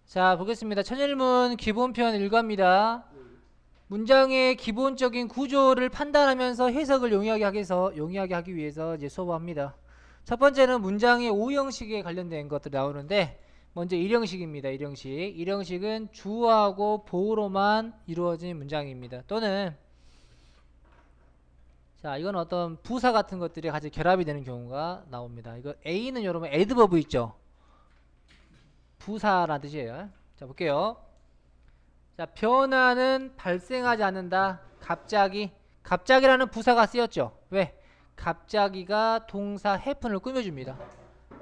자, 보겠습니다. 천일문 기본편 일과입니다. 문장의 기본적인 구조를 판단하면서 해석을 용이하게 하기 위해서 이제 수업합니다. 첫 번째는 문장의 오형식에 관련된 것들이 나오는데, 먼저 일형식입니다. 일형식. 일형식은 주어하고 보어로만 이루어진 문장입니다. 또는 자, 이건 어떤 부사 같은 것들이 같이 결합이 되는 경우가 나옵니다. 이거 A는 여러분 adverb 있죠? 부사라는 뜻이에요. 자, 볼게요. 자, 변화는 발생하지 않는다. 갑자기라는 부사가 쓰였죠. 왜? 갑자기가 동사 happen을 꾸며줍니다.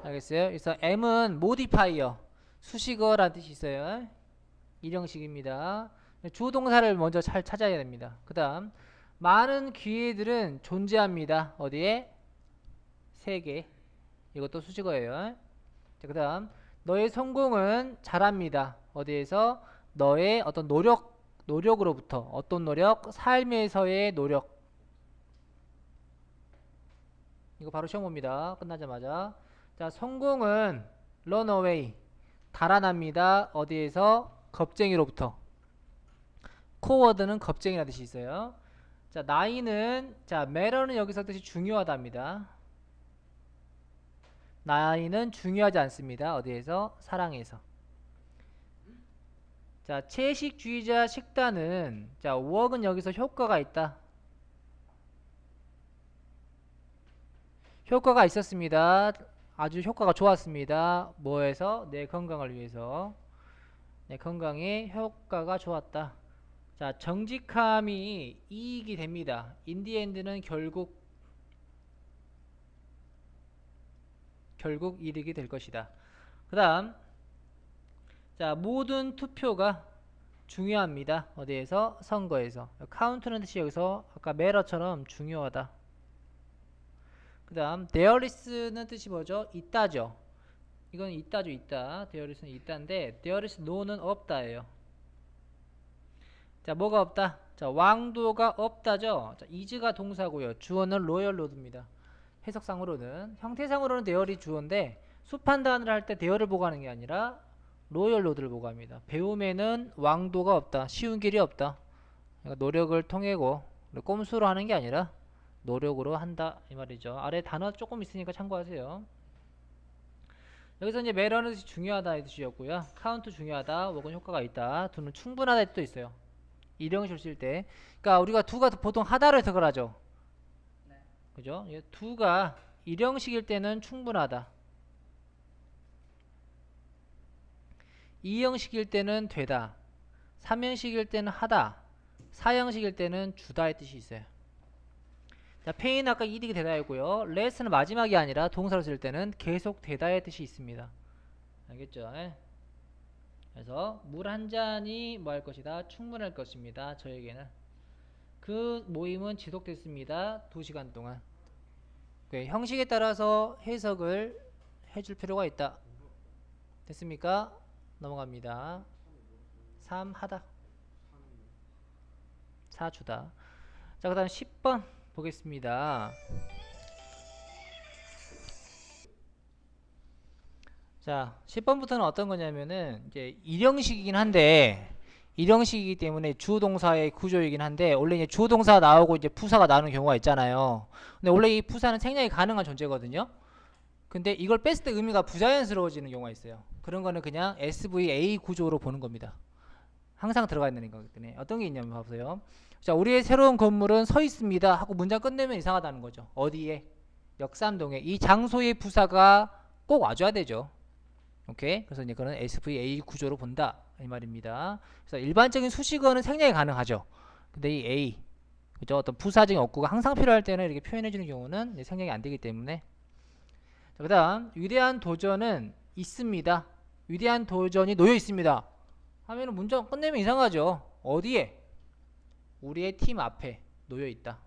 알겠어요? 그래서 M은 modifier, 수식어라는 뜻이 있어요. 일형식입니다. 주동사를 먼저 잘 찾아야 됩니다. 그 다음 많은 기회들은 존재합니다. 어디에? 세계. 이것도 수식어예요. 그 다음 너의 성공은 잘합니다. 어디에서? 너의 어떤 노력으로부터. 어떤 노력? 삶에서의 노력. 이거 바로 시험 봅니다. 끝나자마자. 자, 성공은 run away, 달아납니다. 어디에서? 겁쟁이로부터. 코워드는 겁쟁이라는 뜻이 있어요. 자, 나이는, 자, matter는 여기서 뜻이 중요하답니다. 나이는 중요하지 않습니다. 어디에서? 사랑에서. 자, 채식주의자 식단은, 자, work은 여기서 효과가 있다. 효과가 있었습니다. 아주 효과가 좋았습니다. 뭐해서? 내 건강을 위해서. 내 건강에 효과가 좋았다. 자, 정직함이 이익이 됩니다. in the end는 결국 이득이 될 것이다. 그 다음, 자, 모든 투표가 중요합니다. 어디에서? 선거에서. 카운트는 뜻이 여기서 아까 매러처럼 중요하다. 그 다음 there is는 뜻이 뭐죠? 있다죠. 이건 있다죠. 있다. there is는 있다인데 there is no는 없다예요. 자, 뭐가 없다? 자, 왕도가 없다죠. 자, is가 동사고요. 주어는 royal road입니다. 해석상으로는, 형태상으로는 there이 주어인데 수판단을 할 때 there를 보고 하는 게 아니라 로열 로드를 보고 합니다. 배움에는 왕도가 없다. 쉬운 길이 없다. 그러니까 노력을 통해고 꼼수로 하는 게 아니라 노력으로 한다 이 말이죠. 아래 단어 조금 있으니까 참고하세요. 여기서 이제 매러는 중요하다 이 뜻이었고요. 카운트 중요하다, 혹은 효과가 있다. 두는 충분하다 이 뜻도 있어요. 일형식을 쓸 때. 그러니까 우리가 두가 보통 하다로 해석을 하죠. 그죠? 두가 일형식일 때는 충분하다. 이형식일 때는 되다. 삼형식일 때는 하다. 사형식일 때는 주다의 뜻이 있어요. 자, 페인 아까 이득이 되다였고요. 레스는 마지막이 아니라 동사로 쓸 때는 계속 되다의 뜻이 있습니다. 알겠죠? 그래서 물 한 잔이 뭐 할 것이다? 충분할 것입니다. 저에게는. 그 모임은 지속됐습니다. 2시간 동안. 형식에 따라서 해석을 해줄 필요가 있다. 됐습니까? 넘어갑니다. 3 하다. 4 주다. 자, 그 다음 10번 보겠습니다. 자, 10번부터는 어떤 거냐면은 이제 일형식이긴 한데, 일형식이기 때문에 주동사의 구조이긴 한데, 원래 이제 주동사 나오고 이제 부사가 나오는 경우가 있잖아요. 근데 원래 이 부사는 생략이 가능한 존재거든요. 근데 이걸 뺐을 때 의미가 부자연스러워지는 경우가 있어요. 그런 거는 그냥 SVA 구조로 보는 겁니다. 항상 들어가 있는 거기 때문에. 어떤 게 있냐면 봐보세요. 자, 우리의 새로운 건물은 서 있습니다 하고 문장 끝내면 이상하다는 거죠. 어디에? 역삼동에. 이 장소의 부사가 꼭 와줘야 되죠. 오케이. 그래서 이제 그거는 SVA 구조로 본다 이 말입니다. 그래서 일반적인 수식어는 생략이 가능하죠. 근데 이 A, 그죠? 어떤 부사적인 어구가 항상 필요할 때는 이렇게 표현해주는 경우는 생략이 안 되기 때문에. 자, 그다음 위대한 도전은 있습니다. 위대한 도전이 놓여 있습니다. 하면은 문장 끝내면 이상하죠. 어디에? 우리의 팀 앞에 놓여 있다.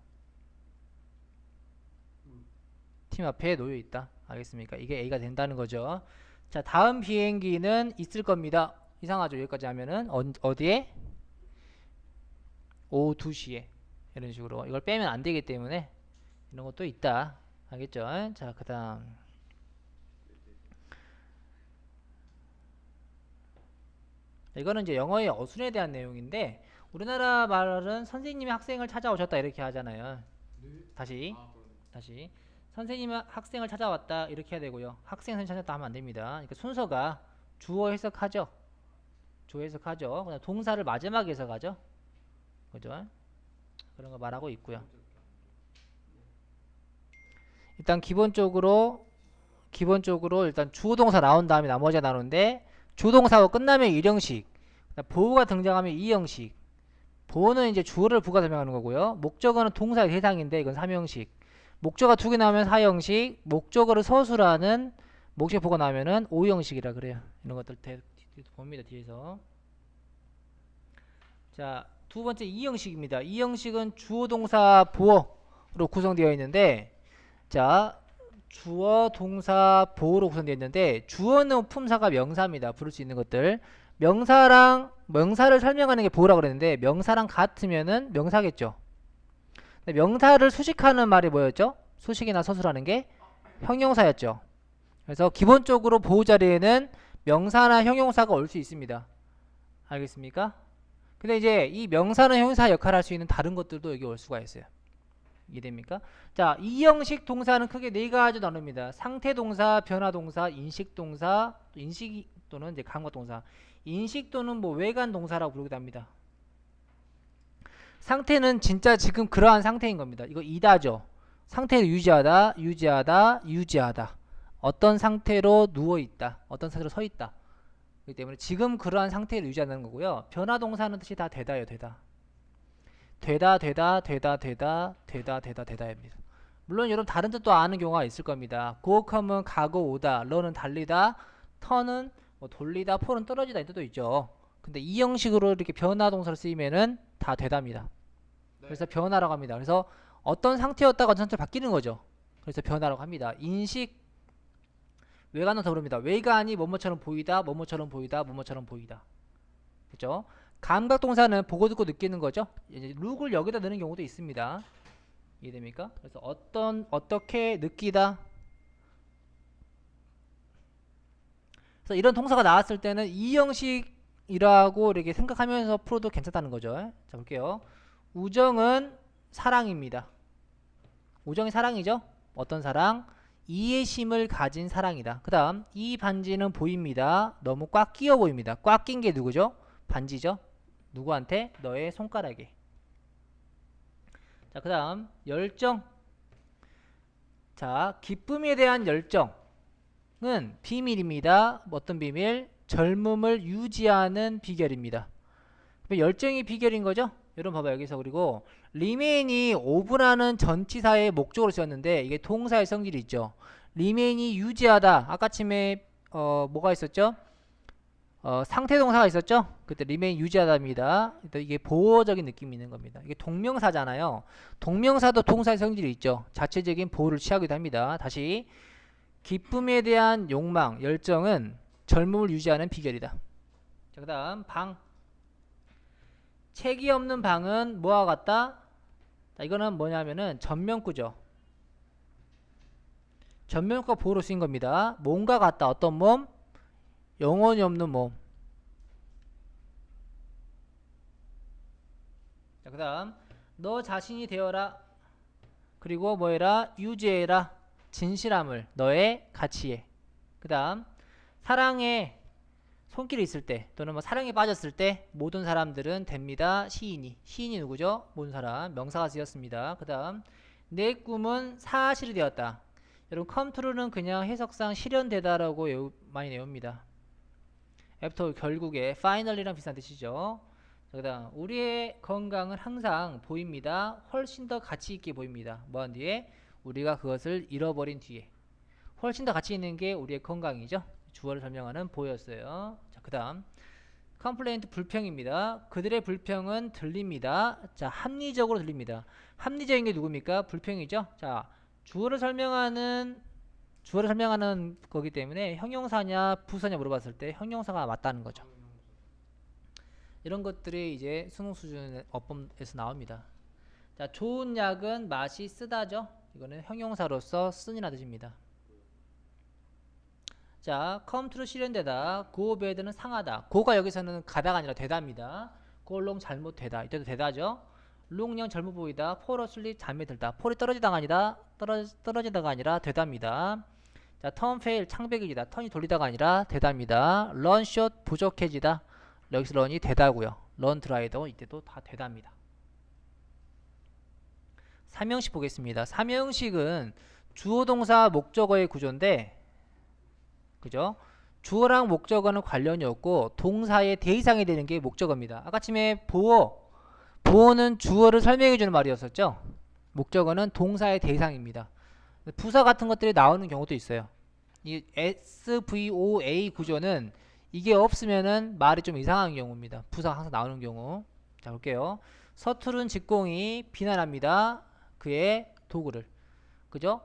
팀 앞에 놓여 있다. 알겠습니까? 이게 A가 된다는 거죠. 자, 다음 비행기는 있을 겁니다. 이상하죠. 여기까지 하면은 어디에? 오후 2시에 이런 식으로 이걸 빼면 안 되기 때문에 이런 것도 있다. 알겠죠? 자, 그 다음 이거는 이제 영어의 어순에 대한 내용인데 우리나라 말은 선생님이 학생을 찾아오셨다 이렇게 하잖아요. 다시 다시 선생님이 학생을 찾아왔다 이렇게 해야 되고요. 학생 선생님 찾았다 하면 안 됩니다. 그러니까 순서가 주어 해석하죠. 주어 해석하죠. 그다음 동사를 마지막에 해석하죠. 그죠? 그런 거 말하고 있고요. 일단 기본적으로 일단 주어 동사 나온 다음에 나머지가 나오는데 주동사가 끝나면 일형식, 보호가 등장하면 이형식. 보호는 이제 주어를 부가 설명하는 거고요. 목적어는 동사의 대상인데 이건 삼형식. 목적어 두 개 나오면 사형식, 목적어를 서술하는 목적 보고 나면은 오형식이라 그래요. 이런 것들 봅니다 뒤에서. 자, 두 번째 이형식입니다. 이형식은 주어 동사 보어로 구성되어 있는데, 자, 주어 동사 보어로 구성되어 있는데 주어는 품사가 명사입니다. 부를 수 있는 것들. 명사를 설명하는 게 보어라고 그랬는데 명사랑 같으면은 명사겠죠. 명사를 수식하는 말이 뭐였죠? 수식이나 서술하는 게 형용사였죠. 그래서 기본적으로 보호 자리에는 명사나 형용사가 올 수 있습니다. 알겠습니까? 근데 이제 이 명사나 형용사 역할을 할 수 있는 다른 것들도 여기 올 수가 있어요. 이해됩니까? 자, 이 형식 동사는 크게 네 가지 나눕니다. 상태동사, 변화동사, 인식동사, 인식 또는 이제 간과동사. 인식 또는 뭐 외관 동사라고 부르기도 합니다. 상태는 진짜 지금 그러한 상태인 겁니다. 이거 이다죠. 상태를 유지하다. 어떤 상태로 누워 있다. 어떤 상태로 서 있다. 그렇기 때문에 지금 그러한 상태를 유지하는 거고요. 변화동사는 뜻이 다 되다예요. 되다입니다. 물론 여러분 다른 뜻도 아는 경우가 있을 겁니다. 고컴은 가고 오다, 러는 달리다, 턴은 뭐 돌리다, 폴은 떨어지다 이 뜻도 있죠. 근데 이 형식으로 이렇게 변화동사를 쓰이면은 다 되답니다. 그래서 변화라고 합니다. 그래서 어떤 상태였다가 어떤 상태로 바뀌는 거죠. 그래서 변화라고 합니다. 인식 외관은 더 그럽니다. 외관이 뭐뭐처럼 보이다, 뭐뭐처럼 보이다, 뭐뭐처럼 보이다. 그죠? 감각 동사는 보고 듣고 느끼는 거죠. 이제 룩을 여기다 넣는 경우도 있습니다. 이해됩니까? 그래서 어떻게 느끼다. 그래서 이런 동사가 나왔을 때는 이 형식이라고 이렇게 생각하면서 풀어도 괜찮다는 거죠. 자, 볼게요. 우정은 사랑입니다. 우정이 사랑이죠. 어떤 사랑? 이해심을 가진 사랑이다. 그 다음 이 반지는 보입니다. 너무 꽉 끼어 보입니다. 꽉 낀 게 누구죠? 반지죠. 누구한테? 너의 손가락에. 자, 그 다음 열정. 자, 기쁨에 대한 열정은 비밀입니다. 어떤 비밀? 젊음을 유지하는 비결입니다. 열정이 비결인 거죠. 여러분 봐봐요. 여기서 그리고 remain이 오브라는 전치사의 목적으로 쓰였는데 이게 동사의 성질이 있죠. remain이 유지하다. 아까 침에 뭐가 있었죠? 상태 동사가 있었죠? 그때 remain 유지하다입니다. 이게 보호적인 느낌이 있는 겁니다. 이게 동명사잖아요. 동명사도 동사의 성질이 있죠. 자체적인 보호를 취하기도 합니다. 다시 기쁨에 대한 욕망, 열정은 젊음을 유지하는 비결이다. 자, 그 다음 방. 책이 없는 방은 뭐와 같다? 자, 이거는 뭐냐면은 전면구죠. 전면구가 보호로 쓰인 겁니다. 몸과 같다. 어떤 몸? 영혼이 없는 몸. 자, 그 다음 너 자신이 되어라. 그리고 뭐해라? 유지해라. 진실함을 너의 가치에. 그 다음 사랑에 손길이 있을 때 또는 뭐 사랑에 빠졌을 때 모든 사람들은 됩니다. 시인이 누구죠? 모든 사람. 명사가 쓰였습니다. 그 다음 내 꿈은 사실이 되었다. 여러분 come true는 그냥 해석상 실현되다라고 많이 내옵니다. after 결국에 finally랑 비슷한 뜻이죠. 그 다음 우리의 건강은 항상 보입니다. 훨씬 더 가치 있게 보입니다. 뭐한 뒤에? 우리가 그것을 잃어버린 뒤에. 훨씬 더 가치 있는 게 우리의 건강이죠. 주어를 설명하는 보였어요. 자, 그 다음 complaint 불평입니다. 그들의 불평은 들립니다. 자, 합리적으로 들립니다. 합리적인 게 누굽니까? 불평이죠. 자, 주어를 설명하는 거기 때문에 형용사냐 부사냐 물어봤을 때 형용사가 맞다는 거죠. 이런 것들이 이제 수능 수준 어법에서 나옵니다. 자, 좋은 약은 맛이 쓰다죠. 이거는 형용사로서 쓴이라는 뜻입니다. 자, come to 실현되다. go bad는 상하다. go가 여기서는 가다가 아니라 되다입니다. go along 잘못되다. 이때도 되다죠. 롱령 잘못 보이다. fall asleep 잠에 들다. fall이 떨어지다가 아니라 떨어지다가 아니라 되다입니다. 자, turn fail 창백이지다. 턴이 돌리다가 아니라 되다입니다. run short 부족해지다. 여기서 run이 되다고요. run dry도 이때도 다 되다입니다. 삼형식 보겠습니다. 삼형식은 주어 동사 목적어의 구조인데, 그죠? 주어랑 목적어는 관련이 없고 동사의 대상이 되는 게 목적어입니다. 아까쯤에 보어는 주어를 설명해 주는 말이었었죠. 목적어는 동사의 대상입니다. 부사 같은 것들이 나오는 경우도 있어요. 이 SVOA 구조는 이게 없으면은 말이 좀 이상한 경우입니다. 부사가 항상 나오는 경우. 자, 볼게요. 서투른 직공이 비난합니다. 그의 도구를. 그죠?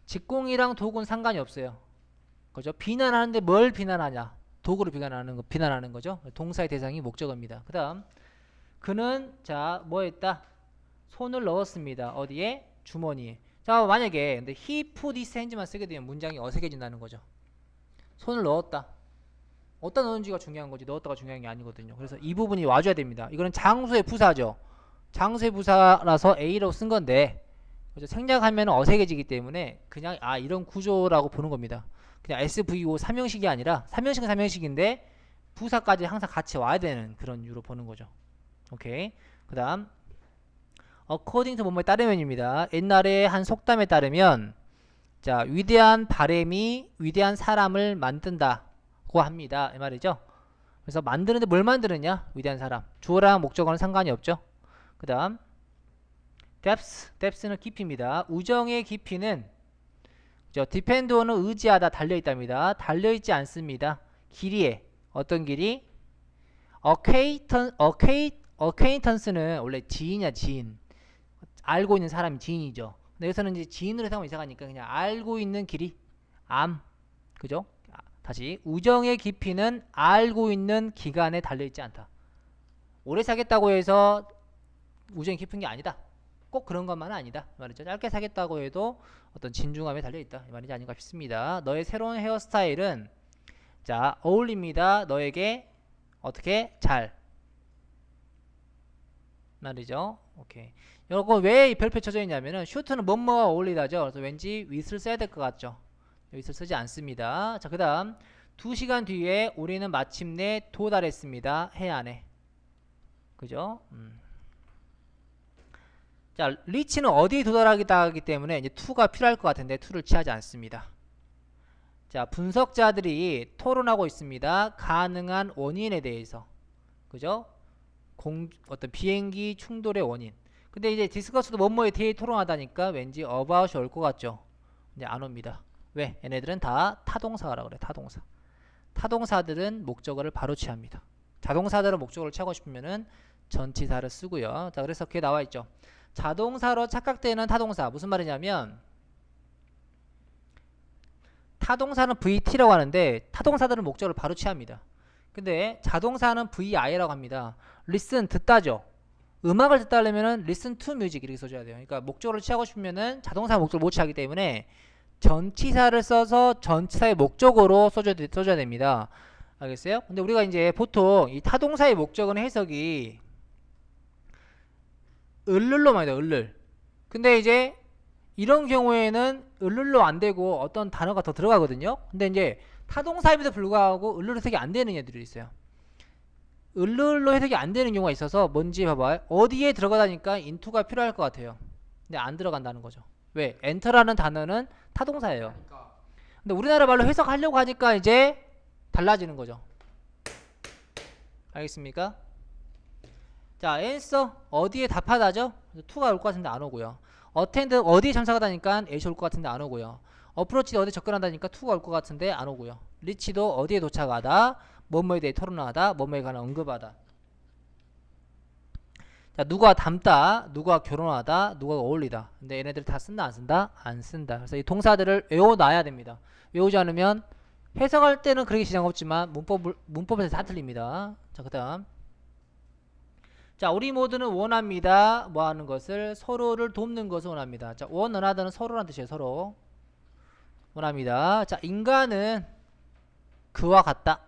직공이랑 도구는 상관이 없어요. 그죠? 비난하는데 뭘 비난하냐? 도구를 비난하는 거죠. 동사의 대상이 목적어입니다. 그 다음, 그는, 자, 뭐 했다? 손을 넣었습니다. 어디에? 주머니에. 자, 만약에, 근데 he put his hands만 쓰게 되면 문장이 어색해진다는 거죠. 손을 넣었다. 어디다 넣은지가 중요한 거지, 넣었다가 중요한 게 아니거든요. 그래서 이 부분이 와줘야 됩니다. 이거는 장소의 부사죠. 장소의 부사라서 A로 쓴 건데, 그죠? 생략하면 어색해지기 때문에 그냥 이런 구조라고 보는 겁니다. 그냥 SVO 삼형식이 아니라 삼형식은 삼형식인데 부사까지 항상 같이 와야 되는 그런 이유로 보는 거죠. 오케이. 그 다음 according to 뭐뭐에 따르면입니다. 옛날에 한 속담에 따르면, 자, 위대한 바램이 위대한 사람을 만든다고 합니다. 이 말이죠. 그래서 만드는데 뭘 만드느냐? 위대한 사람. 주어랑 목적어는 상관이 없죠. 그 다음 depth는 깊이입니다. 우정의 깊이는 depend on은 의지하다, 달려있답니다. 달려있지 않습니다. 길이에. 어떤 길이? acquaintance는 원래 지인이야, 지인. 알고 있는 사람이 지인이죠. 근데 여기서는 이제 지인으로 생각하면 이상하니까 그냥 알고 있는 길이 암. 그죠? 다시, 우정의 깊이는 알고 있는 기간에 달려있지 않다. 오래 사겠다고 해서 우정이 깊은 게 아니다. 꼭 그런 것만은 아니다 말이죠. 짧게 사겠다고 해도 어떤 진중함에 달려있다 이 말이지 아닌가 싶습니다. 너의 새로운 헤어스타일은, 자, 어울립니다. 너에게 어떻게 잘 말이죠. 오케이. 이거 왜 이 별표 쳐져 있냐면은 슈트는 뭐뭐와 어울리다죠. 그래서 왠지 with를 써야 될 것 같죠. with를 쓰지 않습니다. 자, 그 다음 2시간 뒤에 우리는 마침내 도달했습니다. 해안에. 그죠? 자, 리치는 어디에 도달하겠다 하기 때문에 이제 to가 필요할 것 같은데 to를 취하지 않습니다. 자, 분석자들이 토론하고 있습니다. 가능한 원인에 대해서. 그죠? 어떤 비행기 충돌의 원인. 근데 이제 디스커스도 뭐뭐에 대해 토론하다니까 왠지 about이 올 것 같죠? 이제 안 옵니다. 왜? 얘네들은 다 타동사라 그래. 타동사. 타동사들은 목적어를 바로 취합니다. 자동사들은 목적어를 취하고 싶으면은 전치사를 쓰고요. 자, 그래서 그게 나와 있죠. 자동사로 착각되는 타동사. 무슨 말이냐면 타동사는 VT라고 하는데 타동사들은 목적어를 바로 취합니다. 근데 자동사는 VI라고 합니다. listen 듣다죠. 음악을 듣다 하려면은 listen to music 이렇게 써줘야 돼요. 그러니까 목적어를 취하고 싶으면은 자동사 목적어를 못 취하기 때문에 전치사를 써서 전치사의 목적어로 써줘야 됩니다. 알겠어요? 근데 우리가 이제 보통 이 타동사의 목적어는 해석이 을를로 많이 돼요. 을를. 근데 이제 이런 경우에는 을를로 안 되고 어떤 단어가 더 들어가거든요. 근데 이제 타동사임에도 불구하고 을를로 해석이 안 되는 애들이 있어요. 을를로 해석이 안 되는 경우가 있어서 뭔지 봐봐요. 어디에 들어가다니까 into가 필요할 것 같아요. 근데 안 들어간다는 거죠. 왜? enter라는 단어는 타동사예요. 근데 우리나라 말로 해석하려고 하니까 이제 달라지는 거죠. 알겠습니까? 자, answer 어디에 답하다죠? to가 올 것 같은데 안 오고요. attend 어디에 참석하다니까 H이 올 것 같은데 안 오고요. approach 어디에 접근한다니까 to가 올 것 같은데 안 오고요. reach도 어디에 도착하다, 뭐뭐에 대해 토론하다, 뭐뭐에 관한 언급하다. 자, 누가 닮다, 누가 결혼하다, 누가 어울리다. 근데 얘네들 다 쓴다 안 쓴다? 안 쓴다. 그래서 이 동사들을 외워놔야 됩니다. 외우지 않으면 해석할 때는 그렇게 지장 없지만 문법에서 다 틀립니다. 자, 그 다음. 자, 우리 모두는 원합니다. 뭐 하는 것을? 서로를 돕는 것을 원합니다. 자, 원하다는 서로란 뜻이에요. 서로. 원합니다. 자, 인간은 그와 같다.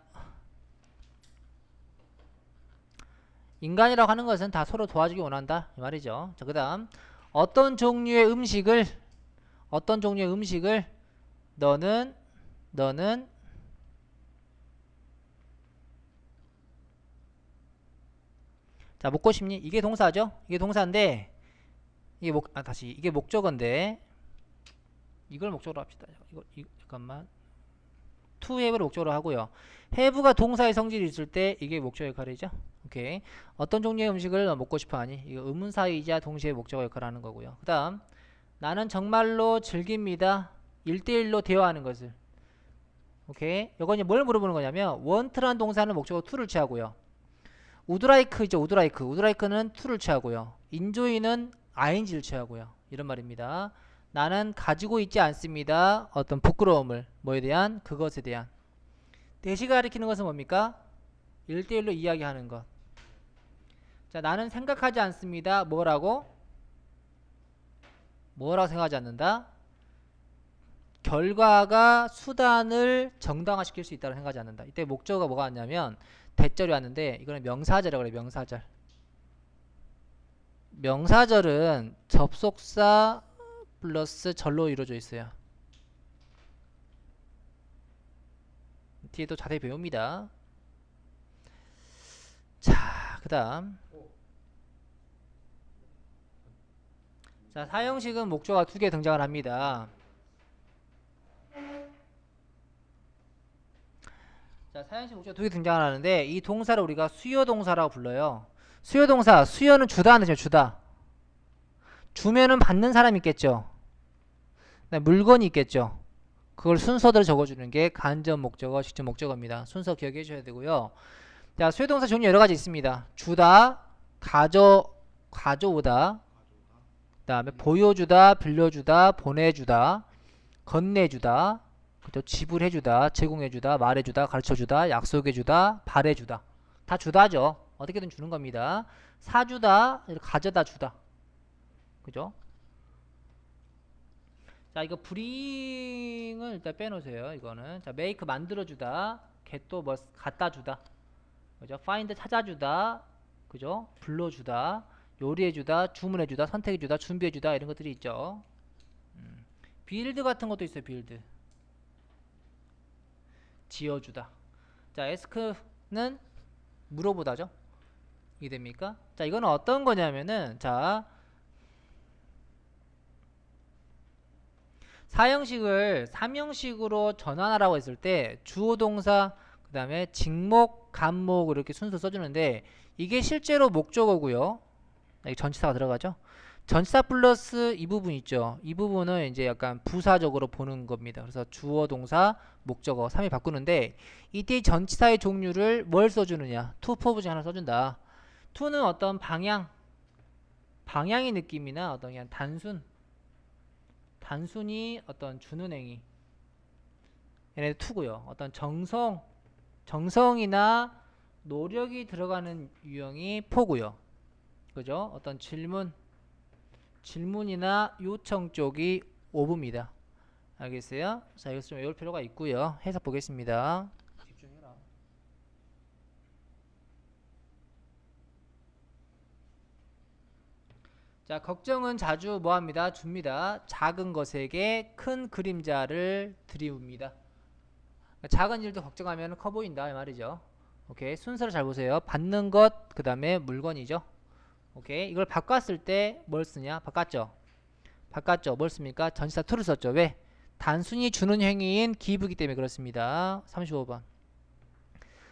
인간이라고 하는 것은 다 서로 도와주기 원한다 이 말이죠. 자, 그 다음 어떤 종류의 음식을 너는 자 먹고 싶니? 이게 동사죠. 이게 동사인데 이게 목적어인데 이걸 목적으로 합시다. 잠깐만. to have를 목적으로 하고요. have가 동사의 성질이 있을 때 이게 목적 역할이죠. 오케이. 어떤 종류의 음식을 먹고 싶어 하니? 이거 의문사이자 동시에 목적어 역할을 하는 거고요. 그 다음 나는 정말로 즐깁니다. 1대1로 대화하는 것을. 오케이. 이건 뭘 물어보는 거냐면 want라는 동사는 목적어 to를 취하고요. 우드라이크죠. 우드라이크는 to를 취하고요. enjoy는 ing를 취하고요. 이런 말입니다. 나는 가지고 있지 않습니다. 어떤 부끄러움을. 뭐에 대한? 그것에 대한. 대시가 가리키는 것은 뭡니까? 1대1로 이야기하는 것. 자, 나는 생각하지 않습니다. 뭐라고 생각하지 않는다? 결과가 수단을 정당화시킬 수 있다고 생각하지 않는다. 이때 목적어가 뭐가 왔냐면 대절이 왔는데 이거는 명사절이라고 그래요. 명사절. 명사절은 접속사 플러스 절로 이루어져 있어요. 뒤에 또 자세히 배웁니다. 자, 그 다음 자, 사형식은 목적어가 2개 등장을 합니다. 자, 사형식 목적어 2개 등장을 하는데 이 동사를 우리가 수요동사라고 불러요. 수요동사, 수요는 주다 하는 뜻이에요. 주다. 주면은 받는 사람이 있겠죠. 물건이 있겠죠. 그걸 순서대로 적어주는 게 간접 목적어, 직접 목적어입니다. 순서 기억해 주셔야 되고요. 자, 수요동사 종류 여러 가지 있습니다. 주다, 가져오다, 그 다음에 보여주다, 빌려주다, 보내주다, 건네주다, 그죠? 지불해주다, 제공해주다, 말해주다, 가르쳐주다, 약속해주다, 바래주다. 다 주다죠. 어떻게든 주는 겁니다. 사주다, 가져다 주다. 그죠? 자, 이거 bring을 일단 빼놓으세요. 이거는. 자, make 만들어주다, get 뭐 갖다 주다. 그죠? find 찾아주다. 그죠? 불러주다, 요리해주다, 주문해주다, 선택해주다, 준비해주다 이런 것들이 있죠. build 같은 것도 있어요. build. 지어주다. 자, ask는 물어보다죠. 이게 됩니까? 자, 이거는 어떤 거냐면은 자, 사형식을 3형식으로 전환하라고 했을 때 주어 동사 그 다음에 직목, 간목 이렇게 순서 써주는데 이게 실제로 목적어고요. 여기 전치사가 들어가죠. 전치사 플러스 이 부분 있죠. 이 부분은 이제 약간 부사적으로 보는 겁니다. 그래서 주어 동사 목적어 3이 바꾸는데 이때 전치사의 종류를 뭘 써주느냐. to 포브 중에 하나 써준다. to는 어떤 방향의 느낌이나 어떤 그냥 단순히 어떤 주는 행위 얘네 to고요. 어떤 정성이나 노력이 들어가는 유형이 포고요. 그죠? 어떤 질문이나 요청 쪽이 오브입니다. 알겠어요? 자, 이것을 좀 외울 필요가 있고요. 해석 보겠습니다. 집중해라. 자, 걱정은 자주 뭐합니다? 줍니다. 작은 것에게 큰 그림자를 드리웁니다. 작은 일도 걱정하면 커 보인다 이 말이죠. 오케이, 순서를 잘 보세요. 받는 것, 그 다음에 물건이죠. 오케이, 이걸 바꿨을 때 뭘 쓰냐? 바꿨죠. 뭘 씁니까? 전치사 to를 썼죠. 왜? 단순히 주는 행위인 give이기 때문에 그렇습니다. 35번.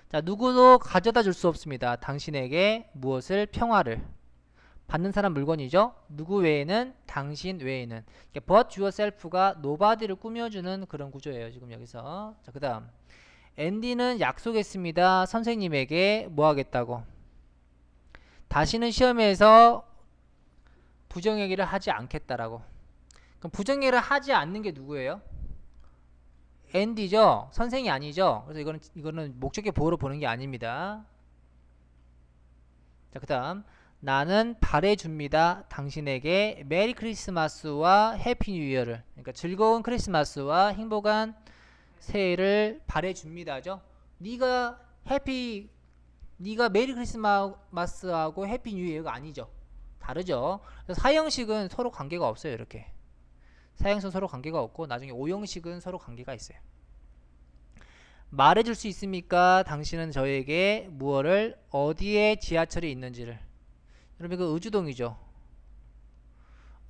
자, 누구도 가져다 줄 수 없습니다. 당신에게 무엇을? 평화를. 받는 사람 물건이죠. 누구 외에는? 당신 외에는. but yourself가 nobody를 꾸며주는 그런 구조예요. 지금 여기서. 자, 그 다음 앤디는 약속했습니다. 선생님에게 뭐 하겠다고? 다시는 시험에서 부정행위를 하지 않겠다라고. 그럼 부정행위를 하지 않는 게 누구예요? 앤디죠. 선생이 아니죠. 그래서 이거는 목적의 보호로 보는 게 아닙니다. 자, 그 다음 나는 바래줍니다. 당신에게 메리 크리스마스와 해피 뉴 이어를. 그러니까 즐거운 크리스마스와 행복한 새해를 바래줍니다죠. 네가 해피, 네가 메리 크리스마스하고 해피 뉴 이어가 아니죠. 다르죠. 그래서 사형식은 서로 관계가 없어요. 이렇게 사형식은 서로 관계가 없고 나중에 오형식은 서로 관계가 있어요. 말해줄 수 있습니까? 당신은 저에게 무엇을, 어디에 지하철이 있는지를. 여러분 이거 의주동이죠.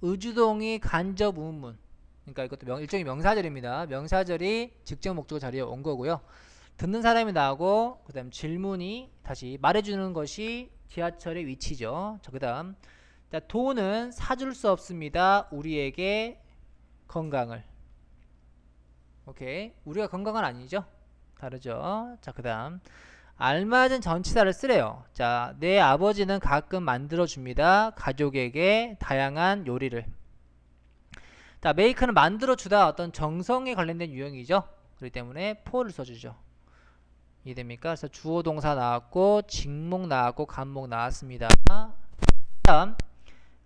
의주동이 간접 의문문. 그러니까 이것도 일종의 명사절입니다. 명사절이 직접 목적어 자리에 온 거고요. 듣는 사람이 나오고 그 다음 질문이 다시 말해주는 것이 지하철의 위치죠. 그 다음 돈은 사줄 수 없습니다. 우리에게 건강을. 오케이. 우리가 건강은 아니죠. 다르죠. 자, 그 다음 알맞은 전치사를 쓰래요. 자, 내 아버지는 가끔 만들어줍니다. 가족에게 다양한 요리를. 자, 메이크는 만들어주다, 어떤 정성에 관련된 유형이죠. 그렇기 때문에 for를 써주죠. 이해됩니까? 그래서 주어 동사 나왔고 직목 나왔고 간목 나왔습니다. 다음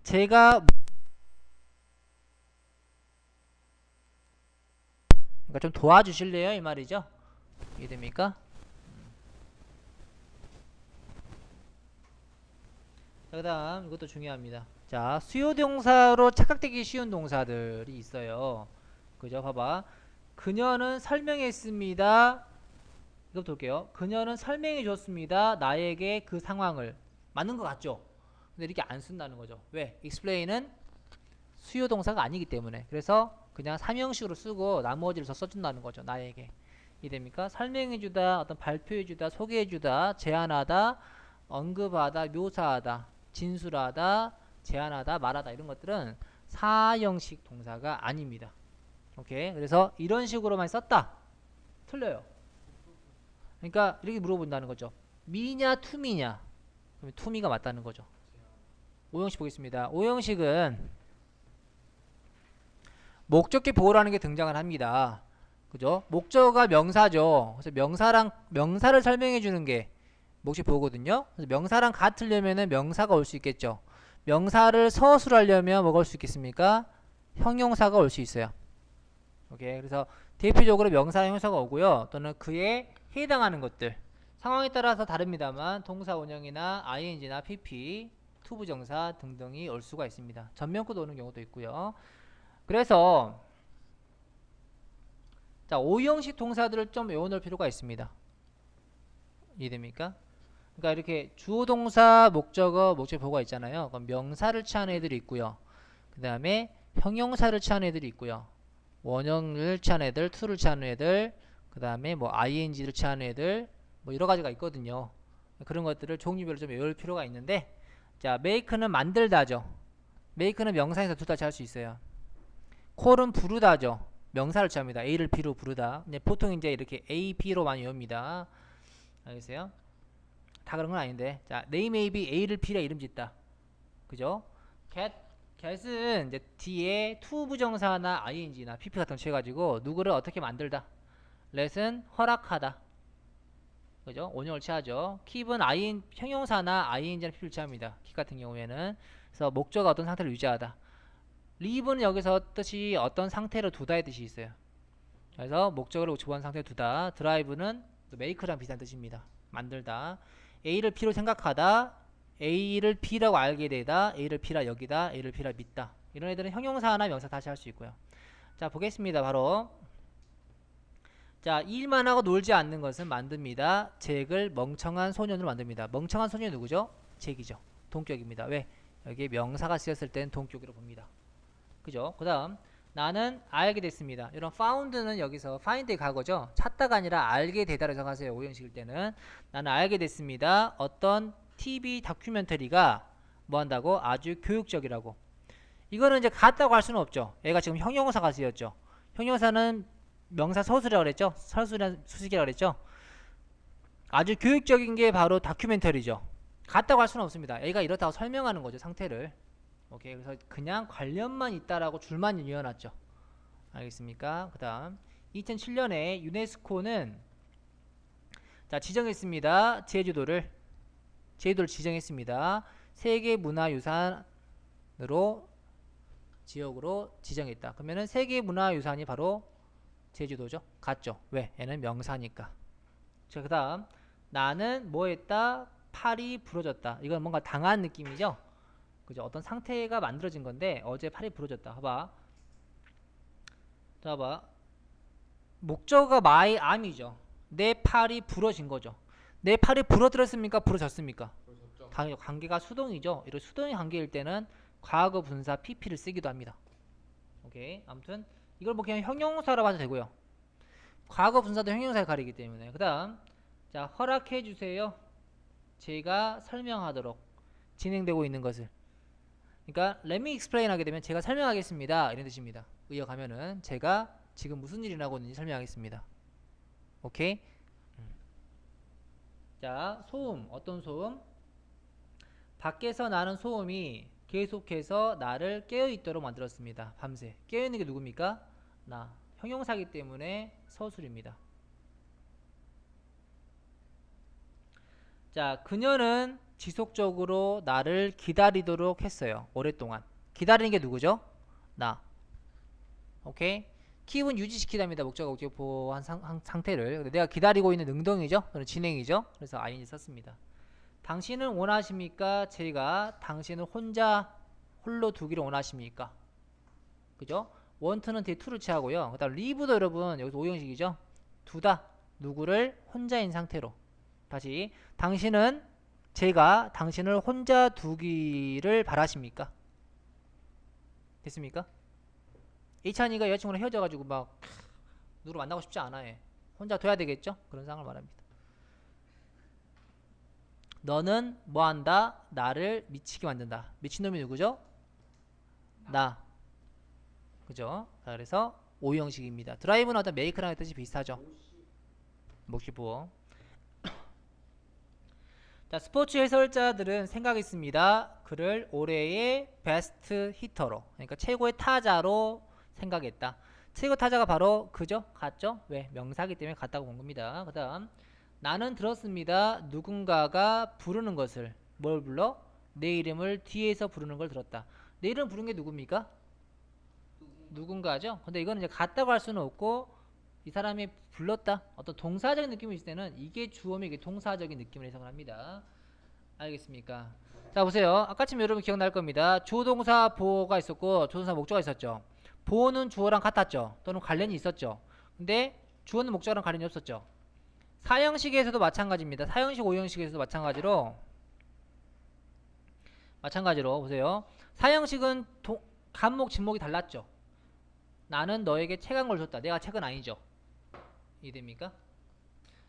제가 그러니까 좀 도와주실래요? 이 말이죠. 이해됩니까? 그 다음 이것도 중요합니다. 자, 수요동사로 착각되기 쉬운 동사들이 있어요. 그죠? 봐봐. 그녀는 설명했습니다. 이것부터 볼게요. 그녀는 설명해 줬습니다. 나에게 그 상황을. 맞는 것 같죠? 근데 이렇게 안 쓴다는 거죠. 왜? explain은 수요동사가 아니기 때문에. 그래서 그냥 삼형식으로 쓰고 나머지를 더 써준다는 거죠. 나에게. 이해됩니까? 설명해주다, 어떤 발표해주다, 소개해주다, 제안하다, 언급하다, 묘사하다, 진술하다, 제안하다, 말하다 이런 것들은 사형식 동사가 아닙니다. 오케이. 그래서 이런 식으로만 썼다. 틀려요. 그러니까 이렇게 물어본다는 거죠. 미냐 투미냐. 그러면 투미가 맞다는 거죠. 오형식 보겠습니다. 오형식은 목적계 보호라는 게 등장을 합니다. 그죠? 목적어가 명사죠. 그래서 명사를 설명해 주는 게 목적 보호거든요. 그래서 명사랑 같으려면은 명사가 올 수 있겠죠. 명사를 서술하려면 뭐가 올 수 있겠습니까? 형용사가 올 수 있어요. 오케이. 그래서 대표적으로 명사, 형용사가 오고요. 또는 그에 해당하는 것들. 상황에 따라서 다릅니다만 동사 원형이나 ing나 pp, 투부정사 등등이 올 수가 있습니다. 전면구도 오는 경우도 있고요. 그래서 자, 오형식 동사들을 좀 외워놓을 필요가 있습니다. 이해됩니까? 그러니까 이렇게 주어 동사, 목적어, 목적보호가 있잖아요. 그럼 명사를 취하는 애들이 있고요. 그 다음에 형용사를 취하는 애들이 있고요. 원형을 취하는 애들, to를 취하는 애들, 그 다음에 뭐 ing를 취하는 애들, 뭐 여러 가지가 있거든요. 그런 것들을 종류별로 좀 외울 필요가 있는데, 자, make는 만들다죠. make는 명사에서 둘 다 취할 수 있어요. call은 부르다죠. 명사를 취합니다. A를 B로 부르다. 근데 보통 이제 이렇게 A, B로 많이 외웁니다. 알겠어요? 다 그런 건 아닌데. 자, name A, B, A를 B라 이름 짓다. 그죠? get은 이제 뒤에 to 부정사나 ing나 pp 같은 거 취해가지고 누구를 어떻게 만들다. let은 허락하다. 그죠? 원형을 취하죠. keep은 형용사나 ing나 pp를 취합니다. keep 같은 경우에는. 그래서 목적어가 어떤 상태를 유지하다. leave는 여기서 뜻이 어떤 상태로 두다의 뜻이 있어요. 그래서 목적어를 주관 상태로 두다. drive는 make랑 비슷한 뜻입니다. 만들다. A를 B로 생각하다. A를 B라고 알게 되다. A를 B라 여기다. A를 B라 믿다. 이런 애들은 형용사나 명사 다시 할 수 있고요. 자, 보겠습니다. 바로 자, 일만 하고 놀지 않는 것은 만듭니다. 잭을 멍청한 소년으로 만듭니다. 멍청한 소년이 누구죠? 잭이죠. 동격입니다. 왜? 여기에 명사가 쓰였을 땐 동격으로 봅니다. 그죠? 그 다음 나는 알게 됐습니다. 이런 found는 여기서 find의 과거죠. 찾다가 아니라 알게 되다라고 생각하세요. 오형식일 때는 나는 알게 됐습니다. 어떤 TV 다큐멘터리가 뭐 한다고? 아주 교육적이라고. 이거는 이제 같다고 할 수는 없죠. 얘가 지금 형용사가 쓰였죠. 형용사는 명사 서술이라고 그랬죠. 서술이란 수식이라고 그랬죠. 아주 교육적인 게 바로 다큐멘터리죠. 같다고 할 수는 없습니다. 얘가 이렇다고 설명하는 거죠. 상태를. 오케이. 그래서 그냥 관련만 있다라고 줄만 이어놨죠. 알겠습니까? 그 다음 2007년에 유네스코는 자, 지정했습니다. 제주도를 지정했습니다. 세계문화유산으로 지역으로 지정했다. 그러면은 세계문화유산이 바로 제주도죠. 같죠. 왜? 얘는 명사니까. 자, 그 다음 나는 뭐 했다? 팔이 부러졌다. 이건 뭔가 당한 느낌이죠. 그죠? 어떤 상태가 만들어진 건데 어제 팔이 부러졌다. 봐봐. 자, 봐. 목적어가 my arm이죠. 내 팔이 부러진 거죠. 내 팔이 부러뜨렸습니까? 부러졌습니까? 당연히 관계가 수동이죠. 이런 수동의 관계일 때는 과거 분사 pp를 쓰기도 합니다. 오케이. 아무튼 이걸 뭐 그냥 형용사로 봐도 되고요. 과거 분사도 형용사를 가리기 때문에. 그 다음 자, 허락해 주세요. 제가 설명하도록 진행되고 있는 것을. 그러니까 let me explain 하게 되면 제가 설명하겠습니다. 이런 뜻입니다. 이어가면은 제가 지금 무슨 일이 나고 있는지 설명하겠습니다. 오케이? 자, 소음. 어떤 소음? 밖에서 나는 소음이 계속해서 나를 깨어있도록 만들었습니다. 밤새. 깨어있는 게 누굽니까? 나. 형용사기 때문에 서술입니다. 자, 그녀는 지속적으로 나를 기다리도록 했어요. 오랫동안. 기다리는 게 누구죠? 나. 오케이? 킵은 유지시키답니다. 목적어 보호한 상태를. 근데 내가 기다리고 있는 능동이죠? 또는 진행이죠? 그래서 ing 썼습니다. 당신은 원하십니까? 제가 당신을 홀로 두기를 원하십니까? 그죠? want는 뒤에 to를 취하고요. 그 다음 leave도 여러분 여기서 오형식이죠? 두다. 누구를 혼자인 상태로. 다시 당신은 제가 당신을 혼자 두기를 바라십니까? 됐습니까? 이찬이가 여자친구랑 헤어져가지고 막 누구를 만나고 싶지 않아 해. 혼자 둬야 되겠죠? 그런 상황을 말합니다. 너는 뭐한다? 나를 미치게 만든다. 미친놈이 누구죠? 나. 그죠? 자, 그래서 오형식입니다. 드라이브는 어떤 메이크라는 뜻이 비슷하죠. 몫이 부호. 자, 스포츠 해설자들은 생각했습니다. 그를 올해의 베스트 히터로, 그러니까 최고의 타자로 생각했다. 최고 타자가 바로 그죠? 같죠? 왜? 명사기 때문에 같다고 본 겁니다. 그 다음 나는 들었습니다. 누군가가 부르는 것을. 뭘 불러? 내 이름을 뒤에서 부르는 걸 들었다. 내 이름 부르는 게 누굽니까? 누군가죠? 근데 이거는 이제 같다고 할 수는 없고 이 사람이 불렀다. 어떤 동사적인 느낌이 있을 때는 이게 주어면 이게 동사적인 느낌을 해석을 합니다. 알겠습니까? 자, 보세요. 아까쯤 여러분 기억날 겁니다. 주어동사 보어가 있었고 조동사 목적어가 있었죠. 보어는 주어랑 같았죠. 또는 관련이 있었죠. 근데 주어는 목적어랑 관련이 없었죠. 사형식에서도 마찬가지입니다. 사형식, 오형식에서도 마찬가지로 보세요. 사형식은 간목, 진목이 달랐죠. 나는 너에게 책 한 걸 줬다. 내가 책은 아니죠. 이해됩니까?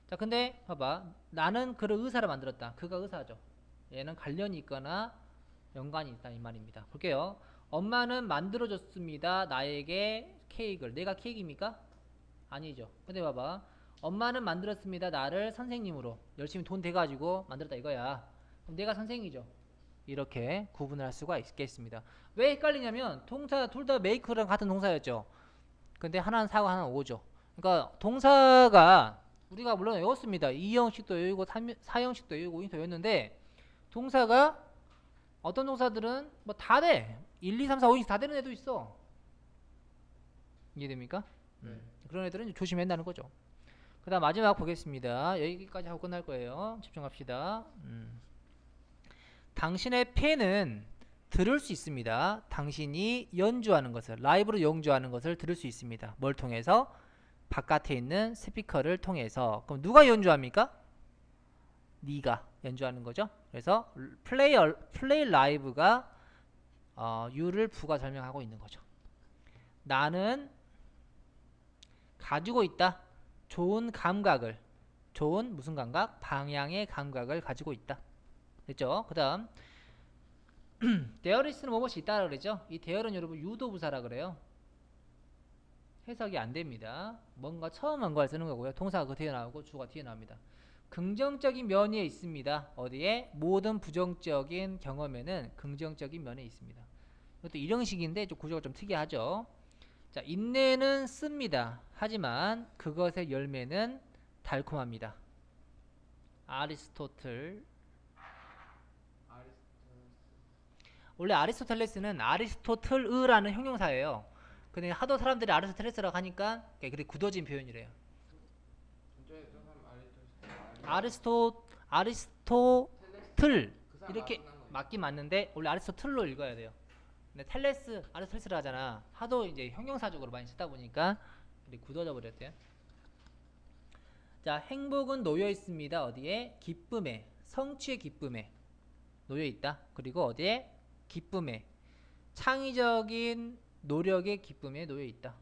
자, 근데 봐봐. 나는 그를 의사를 만들었다. 그가 의사죠. 얘는 관련이 있거나 연관이 있다 이 말입니다. 볼게요. 엄마는 만들어줬습니다. 나에게 케이크를. 내가 케이크입니까? 아니죠. 근데 봐봐. 엄마는 만들었습니다. 나를 선생님으로. 열심히 돈 대가지고 만들었다 이거야. 그럼 내가 선생이죠. 이렇게 구분을 할 수가 있겠습니다. 왜 헷갈리냐면 동사 둘 다 make랑 같은 동사였죠. 근데 하나는 사고 하나는 오죠. 그러니까 동사가 우리가 물론 외웠습니다. 2형식도 외우고 4형식도 외우고 5형식도 외웠는데 동사가 어떤 동사들은 뭐 다 돼. 1, 2, 3, 4, 5형식 다 되는 애도 있어. 이해됩니까? 그런 애들은 조심해야 한다는 거죠. 그 다음 마지막 보겠습니다. 여기까지 하고 끝날 거예요. 집중합시다. 당신의 펜은 들을 수 있습니다. 당신이 연주하는 것을, 라이브로 연주하는 것을 들을 수 있습니다. 뭘 통해서? 바깥에 있는 스피커를 통해서. 그럼 누가 연주합니까? 네가 연주하는 거죠. 그래서 플레이 라이브가 you를 부가 설명하고 있는 거죠. 나는 가지고 있다. 좋은 감각을, 좋은 무슨 감각? 방향의 감각을 가지고 있다. 됐죠? 그 다음 there is는 뭐뭐이 있다 그러죠. 이 there는 여러분 유도부사라 그래요. 해석이 안 됩니다. 뭔가 처음 한 걸 쓰는 거고요. 동사가 그 뒤에 나오고 주어가 뒤에 나옵니다. 긍정적인 면이 있습니다. 어디에? 모든 부정적인 경험에는 긍정적인 면이 있습니다. 이것도 일형식인데 좀 구조가 좀 특이하죠. 자, 인내는 씁니다. 하지만 그것의 열매는 달콤합니다. 아리스토텔. 원래 아리스토텔레스는 아리스토틀의라는 형용사예요. 근데 하도 사람들이 아리스토텔레스라고 하니까 그게 굳어진 표현이래요. 아리스토틀 이렇게 맞긴 맞는데 원래 아리스토틀로 읽어야 돼요. 근데 텔레스 아리스토텔레스라 하잖아. 하도 이제 형용사적으로 많이 쓰다 보니까 굳어져 버렸대요. 자, 행복은 놓여 있습니다. 어디에? 기쁨에, 성취의 기쁨에 놓여 있다. 그리고 어디에? 기쁨에, 창의적인 노력의 기쁨에 놓여 있다.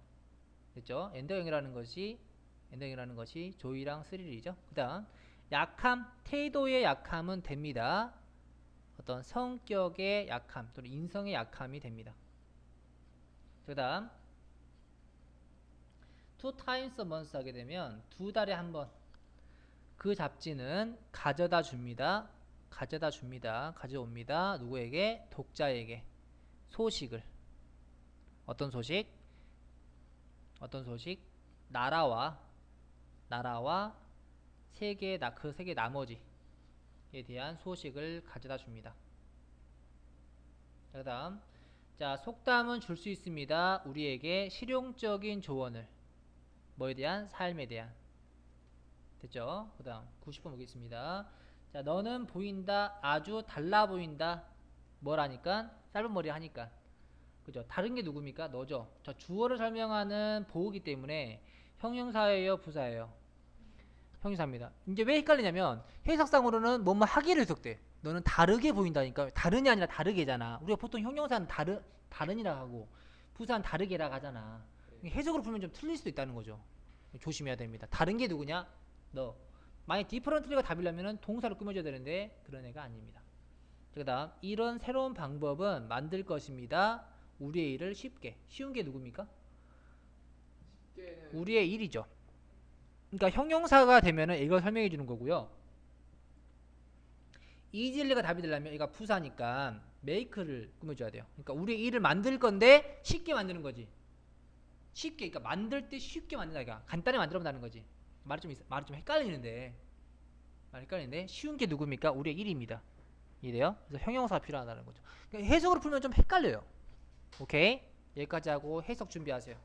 됐죠? 엔더형이라는 것이 조이랑 스릴이죠. 그다음 약함, 태도의 약함은 됩니다. 어떤 성격의 약함 또는 인성의 약함이 됩니다. 그다음 two times a month 하게 되면 두 달에 한 번 그 잡지는 가져다 줍니다. 가져옵니다. 누구에게? 독자에게. 소식을. 어떤 소식? 나라와 그 세계 나머지에 대한 소식을 가져다 줍니다. 그 다음, 자, 속담은 줄 수 있습니다. 우리에게 실용적인 조언을. 뭐에 대한? 삶에 대한. 됐죠? 그 다음 90번 보겠습니다. 자, 너는 보인다. 아주 달라 보인다. 뭐라니까? 짧은 머리 하니까. 그죠? 다른 게 누굽니까? 너죠. 자, 주어를 설명하는 보호기 때문에 형용사예요, 부사예요? 형용사입니다. 이제 왜 헷갈리냐면 해석상으로는 뭐뭐 하기를 해석돼. 너는 다르게 보인다니까. 다른이 아니라 다르게잖아. 우리가 보통 형용사는 다른이라 하고 부사는 다르게라 하잖아. 해석으로 풀면 좀 틀릴 수도 있다는 거죠. 조심해야 됩니다. 다른 게 누구냐? 너. 만약 디퍼런트리가 답이라면 동사를 꾸며줘야 되는데 그런 애가 아닙니다. 그 다음, 이런 새로운 방법은 만들 것입니다. 우리의 일을 쉬운 게 누굽니까? 우리의 일이죠. 그러니까 형용사가 되면은 이걸 설명해 주는 거고요. easily 답이 되려면 얘가 부사니까 make를 꾸며줘야 돼요. 그러니까 우리의 일을 만들 건데 쉽게 만드는 거지. 그러니까 만들 때 쉽게 만든다. 그러니까 간단히 만들어 본다는 거지. 말이 좀 헷갈리는데 쉬운 게 누굽니까? 우리의 일입니다. 이래요. 그래서 형용사가 필요하다는 거죠. 그러니까 해석으로 풀면 좀 헷갈려요. 오케이? 여기까지 하고 해석 준비하세요.